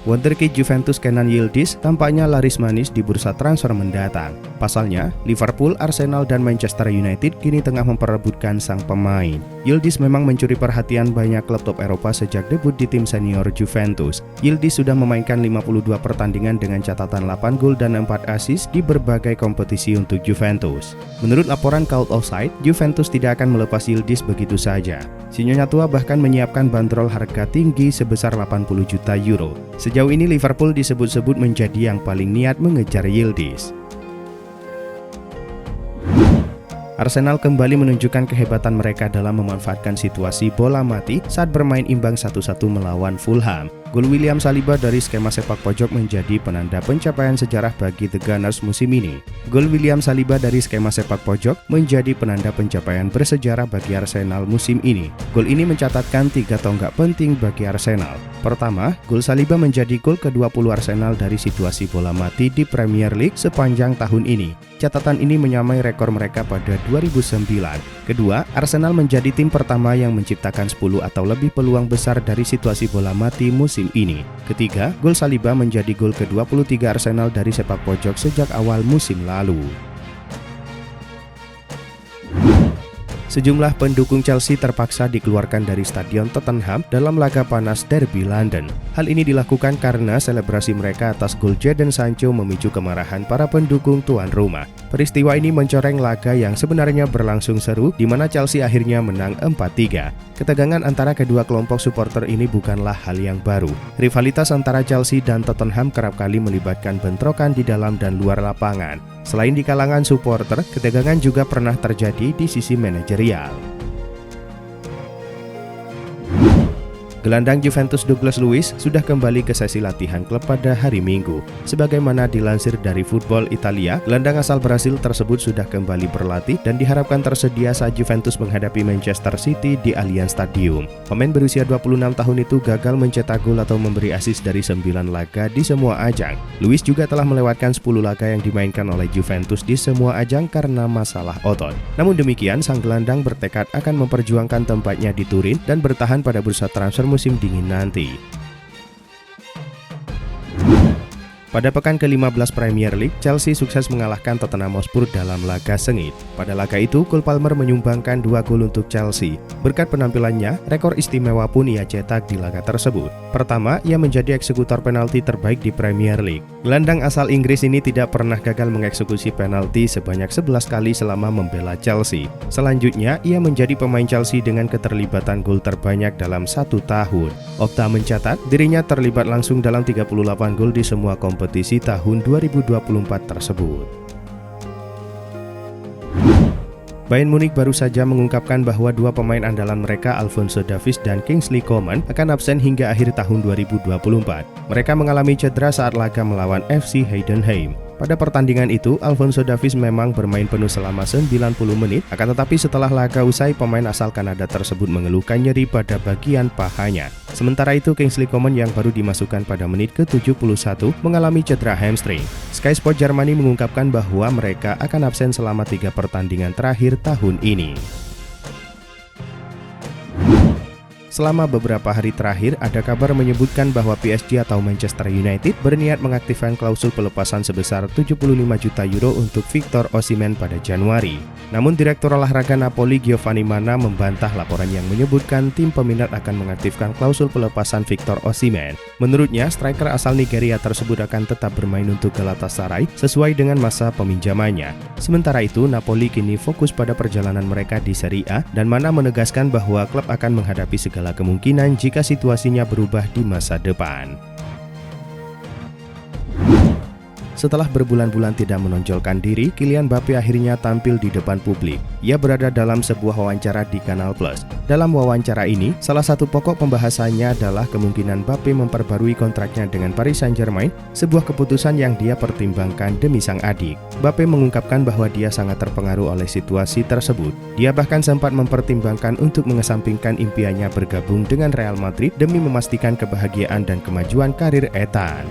Wonderkid Juventus Kenan Yildiz tampaknya laris manis di bursa transfer mendatang. Pasalnya, Liverpool, Arsenal, dan Manchester United kini tengah memperebutkan sang pemain. Yildiz memang mencuri perhatian banyak klub top Eropa sejak debut di tim senior Juventus. Yildiz sudah memainkan 52 pertandingan dengan catatan 8 gol dan 4 assist di berbagai kompetisi untuk Juventus. Menurut laporan Cult of Sight, Juventus tidak akan melepas Yildiz begitu saja. Si Nyonya tua bahkan menyiapkan bandrol harga tinggi sebesar 80 juta euro. Sejauh ini Liverpool disebut-sebut menjadi yang paling niat mengejar Yildiz. Arsenal kembali menunjukkan kehebatan mereka dalam memanfaatkan situasi bola mati saat bermain imbang 1-1 melawan Fulham. Gol William Saliba dari skema sepak pojok menjadi penanda pencapaian sejarah bagi The Gunners musim ini. Gol William Saliba dari skema sepak pojok menjadi penanda pencapaian bersejarah bagi Arsenal musim ini. Gol ini mencatatkan 3 tonggak penting bagi Arsenal. Pertama, gol Saliba menjadi gol ke-20 Arsenal dari situasi bola mati di Premier League sepanjang tahun ini. Catatan ini menyamai rekor mereka pada 2009. Kedua, Arsenal menjadi tim pertama yang menciptakan 10 atau lebih peluang besar dari situasi bola mati musim ini. Ketiga, gol Saliba menjadi gol ke-23 Arsenal dari sepak pojok sejak awal musim lalu. Sejumlah pendukung Chelsea terpaksa dikeluarkan dari Stadion Tottenham dalam laga panas Derby London. Hal ini dilakukan karena selebrasi mereka atas gol Jadon Sancho memicu kemarahan para pendukung tuan rumah. Peristiwa ini mencoreng laga yang sebenarnya berlangsung seru, di mana Chelsea akhirnya menang 4-3. Ketegangan antara kedua kelompok supporter ini bukanlah hal yang baru. Rivalitas antara Chelsea dan Tottenham kerap kali melibatkan bentrokan di dalam dan luar lapangan. Selain di kalangan supporter, ketegangan juga pernah terjadi di sisi manajerial. Gelandang Juventus Douglas Luiz sudah kembali ke sesi latihan klub pada hari Minggu. Sebagaimana dilansir dari Football Italia, gelandang asal Brasil tersebut sudah kembali berlatih dan diharapkan tersedia saat Juventus menghadapi Manchester City di Allianz Stadium. Pemain berusia 26 tahun itu gagal mencetak gol atau memberi assist dari 9 laga di semua ajang. Luiz juga telah melewatkan 10 laga yang dimainkan oleh Juventus di semua ajang karena masalah otot. Namun demikian, sang gelandang bertekad akan memperjuangkan tempatnya di Turin dan bertahan pada bursa transfer musim dingin nanti. Pada pekan ke-15 Premier League, Chelsea sukses mengalahkan Tottenham Hotspur dalam laga sengit. Pada laga itu, Cole Palmer menyumbangkan 2 gol untuk Chelsea. Berkat penampilannya, rekor istimewa pun ia cetak di laga tersebut. Pertama, ia menjadi eksekutor penalti terbaik di Premier League. Gelandang asal Inggris ini tidak pernah gagal mengeksekusi penalti sebanyak 11 kali selama membela Chelsea. Selanjutnya, ia menjadi pemain Chelsea dengan keterlibatan gol terbanyak dalam 1 tahun. Opta mencatat, dirinya terlibat langsung dalam 38 gol di semua kompetisi tahun 2024 tersebut. Bayern Munich baru saja mengungkapkan bahwa 2 pemain andalan mereka, Alphonso Davies dan Kingsley Coman, akan absen hingga akhir tahun 2024. Mereka mengalami cedera saat laga melawan FC Heidenheim. Pada pertandingan itu, Alphonso Davies memang bermain penuh selama 90 menit, akan tetapi setelah laga usai, pemain asal Kanada tersebut mengeluhkan nyeri pada bagian pahanya. Sementara itu, Kingsley Coman yang baru dimasukkan pada menit ke-71 mengalami cedera hamstring. Sky Sport Germany mengungkapkan bahwa mereka akan absen selama 3 pertandingan terakhir tahun ini. Selama beberapa hari terakhir, ada kabar menyebutkan bahwa PSG atau Manchester United berniat mengaktifkan klausul pelepasan sebesar 75 juta euro untuk Victor Osimhen pada Januari. Namun Direktur Olahraga Napoli Giovanni Manna membantah laporan yang menyebutkan tim peminat akan mengaktifkan klausul pelepasan Victor Osimhen. Menurutnya, striker asal Nigeria tersebut akan tetap bermain untuk Galatasaray sesuai dengan masa peminjamannya. Sementara itu, Napoli kini fokus pada perjalanan mereka di Serie A dan Manna menegaskan bahwa klub akan menghadapi segala kemungkinan jika situasinya berubah di masa depan. Setelah berbulan-bulan tidak menonjolkan diri, Kylian Mbappe akhirnya tampil di depan publik. Ia berada dalam sebuah wawancara di Canal Plus. Dalam wawancara ini, salah satu pokok pembahasannya adalah kemungkinan Mbappe memperbarui kontraknya dengan Paris Saint-Germain, sebuah keputusan yang dia pertimbangkan demi sang adik. Mbappe mengungkapkan bahwa dia sangat terpengaruh oleh situasi tersebut. Dia bahkan sempat mempertimbangkan untuk mengesampingkan impiannya bergabung dengan Real Madrid demi memastikan kebahagiaan dan kemajuan karir Ethan.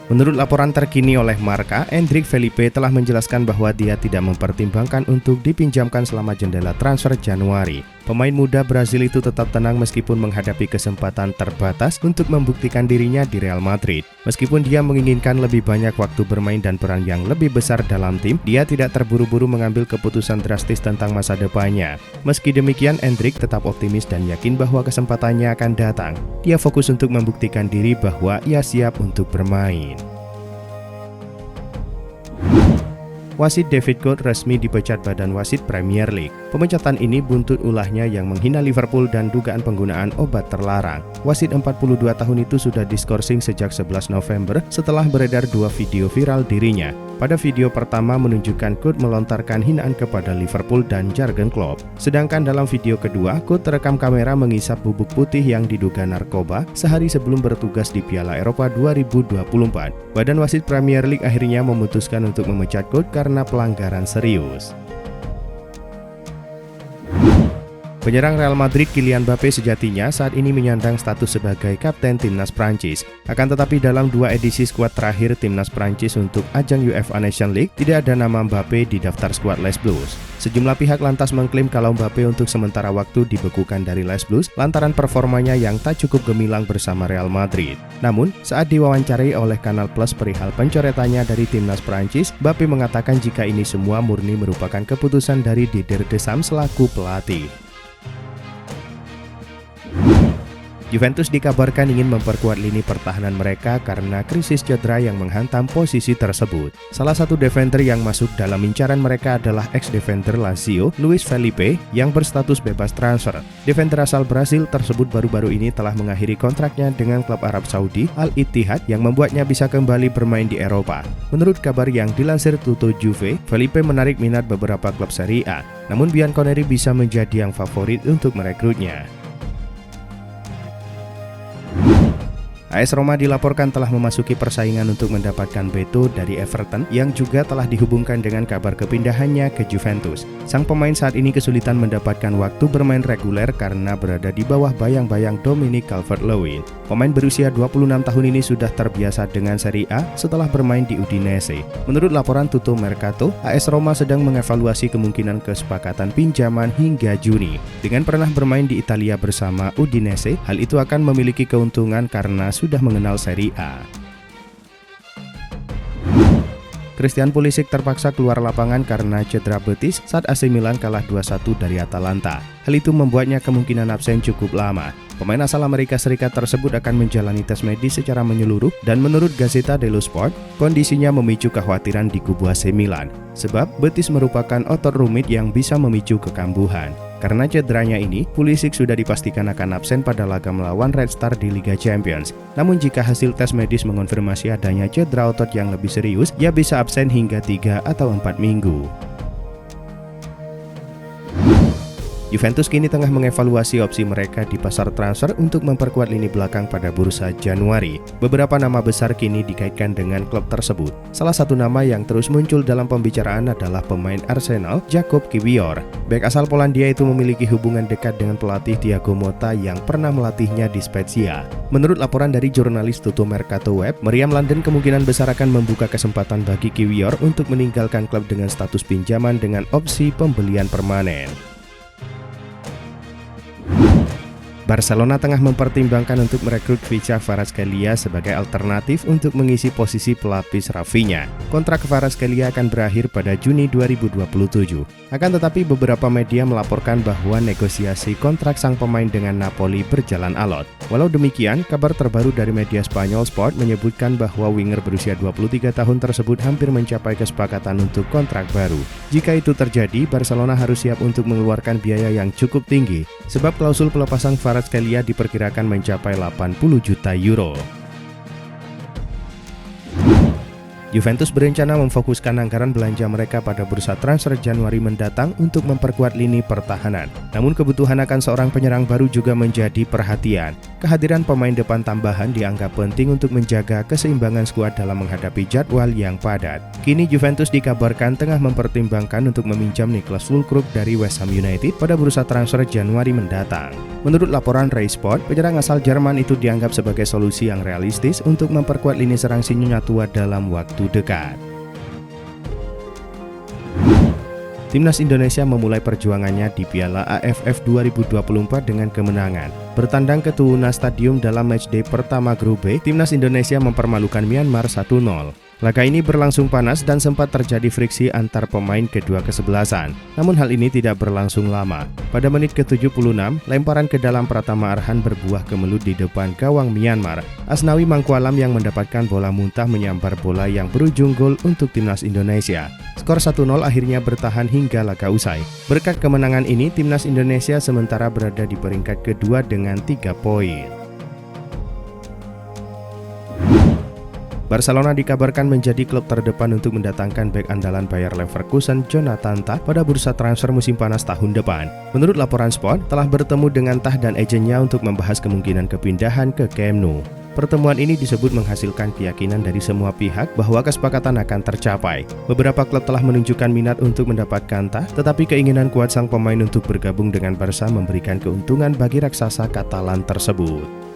Menurut laporan terkini oleh Marca, Endrick Felipe telah menjelaskan bahwa dia tidak mempertimbangkan untuk dipinjamkan selama jendela transfer Januari. Pemain muda Brazil itu tetap tenang meskipun menghadapi kesempatan terbatas untuk membuktikan dirinya di Real Madrid. Meskipun dia menginginkan lebih banyak waktu bermain dan peran yang lebih besar dalam tim, dia tidak terburu-buru mengambil keputusan drastis tentang masa depannya. Meski demikian, Endrick tetap optimis dan yakin bahwa kesempatannya akan datang. Dia fokus untuk membuktikan diri bahwa ia siap untuk bermain. Wasit David Gold resmi dipecat Badan Wasit Premier League. Pemecatan ini buntut ulahnya yang menghina Liverpool dan dugaan penggunaan obat terlarang. Wasit 42 tahun itu sudah diskorsing sejak 11 November setelah beredar dua video viral dirinya. Pada video pertama menunjukkan Gold melontarkan hinaan kepada Liverpool dan Jurgen Klopp. Sedangkan dalam video kedua, Gold terekam kamera mengisap bubuk putih yang diduga narkoba sehari sebelum bertugas di Piala Eropa 2024. Badan Wasit Premier League akhirnya memutuskan untuk memecat Gold karena pelanggaran serius. Penyerang Real Madrid Kylian Mbappe sejatinya saat ini menyandang status sebagai kapten timnas Prancis. Akan tetapi dalam dua edisi skuad terakhir timnas Prancis untuk ajang UEFA Nations League tidak ada nama Mbappe di daftar skuad Les Blues. Sejumlah pihak lantas mengklaim kalau Mbappe untuk sementara waktu dibekukan dari Les Blues lantaran performanya yang tak cukup gemilang bersama Real Madrid. Namun, saat diwawancarai oleh Kanal Plus perihal pencoretannya dari timnas Prancis, Mbappe mengatakan jika ini semua murni merupakan keputusan dari Didier Deschamps selaku pelatih. Juventus dikabarkan ingin memperkuat lini pertahanan mereka karena krisis cedera yang menghantam posisi tersebut. Salah satu defender yang masuk dalam incaran mereka adalah ex-defender Lazio, Luis Felipe, yang berstatus bebas transfer. Defender asal Brasil tersebut baru-baru ini telah mengakhiri kontraknya dengan klub Arab Saudi, Al Ittihad, yang membuatnya bisa kembali bermain di Eropa. Menurut kabar yang dilansir Tutto Juve, Felipe menarik minat beberapa klub Serie A, namun Bianconeri bisa menjadi yang favorit untuk merekrutnya. AS Roma dilaporkan telah memasuki persaingan untuk mendapatkan Beto dari Everton yang juga telah dihubungkan dengan kabar kepindahannya ke Juventus. Sang pemain saat ini kesulitan mendapatkan waktu bermain reguler karena berada di bawah bayang-bayang Dominic Calvert-Lewin. Pemain berusia 26 tahun ini sudah terbiasa dengan Serie A setelah bermain di Udinese. Menurut laporan Tutto Mercato, AS Roma sedang mengevaluasi kemungkinan kesepakatan pinjaman hingga Juni. Dengan pernah bermain di Italia bersama Udinese, hal itu akan memiliki keuntungan karena sudah mengenal Serie A. Christian Pulisic terpaksa keluar lapangan karena cedera betis saat AC Milan kalah 2-1 dari Atalanta. Hal itu membuatnya kemungkinan absen cukup lama. Pemain asal Amerika Serikat tersebut akan menjalani tes medis secara menyeluruh dan menurut Gazzetta dello Sport, kondisinya memicu kekhawatiran di kubu AC Milan. Sebab betis merupakan otot rumit yang bisa memicu kekambuhan. Karena cederanya ini, Pulisic sudah dipastikan akan absen pada laga melawan Red Star di Liga Champions. Namun jika hasil tes medis mengonfirmasi adanya cedera otot yang lebih serius, ia bisa absen hingga 3 atau 4 minggu. Juventus kini tengah mengevaluasi opsi mereka di pasar transfer untuk memperkuat lini belakang pada bursa Januari. Beberapa nama besar kini dikaitkan dengan klub tersebut. Salah satu nama yang terus muncul dalam pembicaraan adalah pemain Arsenal, Jakub Kiwior. Bek asal Polandia itu memiliki hubungan dekat dengan pelatih Thiago Motta yang pernah melatihnya di Spezia. Menurut laporan dari jurnalis Tutto Mercato Web, Meriam London kemungkinan besar akan membuka kesempatan bagi Kiwior untuk meninggalkan klub dengan status pinjaman dengan opsi pembelian permanen. Barcelona tengah mempertimbangkan untuk merekrut Khvicha Kvaratskhelia sebagai alternatif untuk mengisi posisi pelapis Rafinha. Kontrak Kvaratskhelia akan berakhir pada Juni 2027. Akan tetapi beberapa media melaporkan bahwa negosiasi kontrak sang pemain dengan Napoli berjalan alot. Walau demikian, kabar terbaru dari media Spanyol Sport menyebutkan bahwa winger berusia 23 tahun tersebut hampir mencapai kesepakatan untuk kontrak baru. Jika itu terjadi, Barcelona harus siap untuk mengeluarkan biaya yang cukup tinggi, sebab klausul pelepasan Kvaratskhelia diperkirakan mencapai 80 juta euro. Juventus berencana memfokuskan anggaran belanja mereka pada bursa transfer Januari mendatang untuk memperkuat lini pertahanan. Namun kebutuhan akan seorang penyerang baru juga menjadi perhatian. Kehadiran pemain depan tambahan dianggap penting untuk menjaga keseimbangan skuad dalam menghadapi jadwal yang padat. Kini Juventus dikabarkan tengah mempertimbangkan untuk meminjam Niklas Füllkrug dari West Ham United pada bursa transfer Januari mendatang. Menurut laporan Rai Sport, penyerang asal Jerman itu dianggap sebagai solusi yang realistis untuk memperkuat lini serang Sinyonya tua dalam waktu dekat. Timnas Indonesia memulai perjuangannya di Piala AFF 2024 dengan kemenangan. Bertandang ke Tunas Stadium dalam matchday pertama grup B, Timnas Indonesia mempermalukan Myanmar 1-0. Laga ini berlangsung panas dan sempat terjadi friksi antar pemain kedua kesebelasan. Namun hal ini tidak berlangsung lama. Pada menit ke-76, lemparan ke dalam Pratama Arhan berbuah kemelut di depan gawang Myanmar. Asnawi Mangkualam yang mendapatkan bola muntah menyambar bola yang berujung gol untuk Timnas Indonesia. Skor 1-0 akhirnya bertahan hingga laga usai. Berkat kemenangan ini, Timnas Indonesia sementara berada di peringkat kedua dengan 3 poin. Barcelona dikabarkan menjadi klub terdepan untuk mendatangkan bek andalan Bayer Leverkusen Jonathan Tah pada bursa transfer musim panas tahun depan. Menurut laporan Sport, telah bertemu dengan Tah dan agennya untuk membahas kemungkinan kepindahan ke Camp Nou. Pertemuan ini disebut menghasilkan keyakinan dari semua pihak bahwa kesepakatan akan tercapai. Beberapa klub telah menunjukkan minat untuk mendapatkan Tah, tetapi keinginan kuat sang pemain untuk bergabung dengan Barca memberikan keuntungan bagi raksasa Katalan tersebut.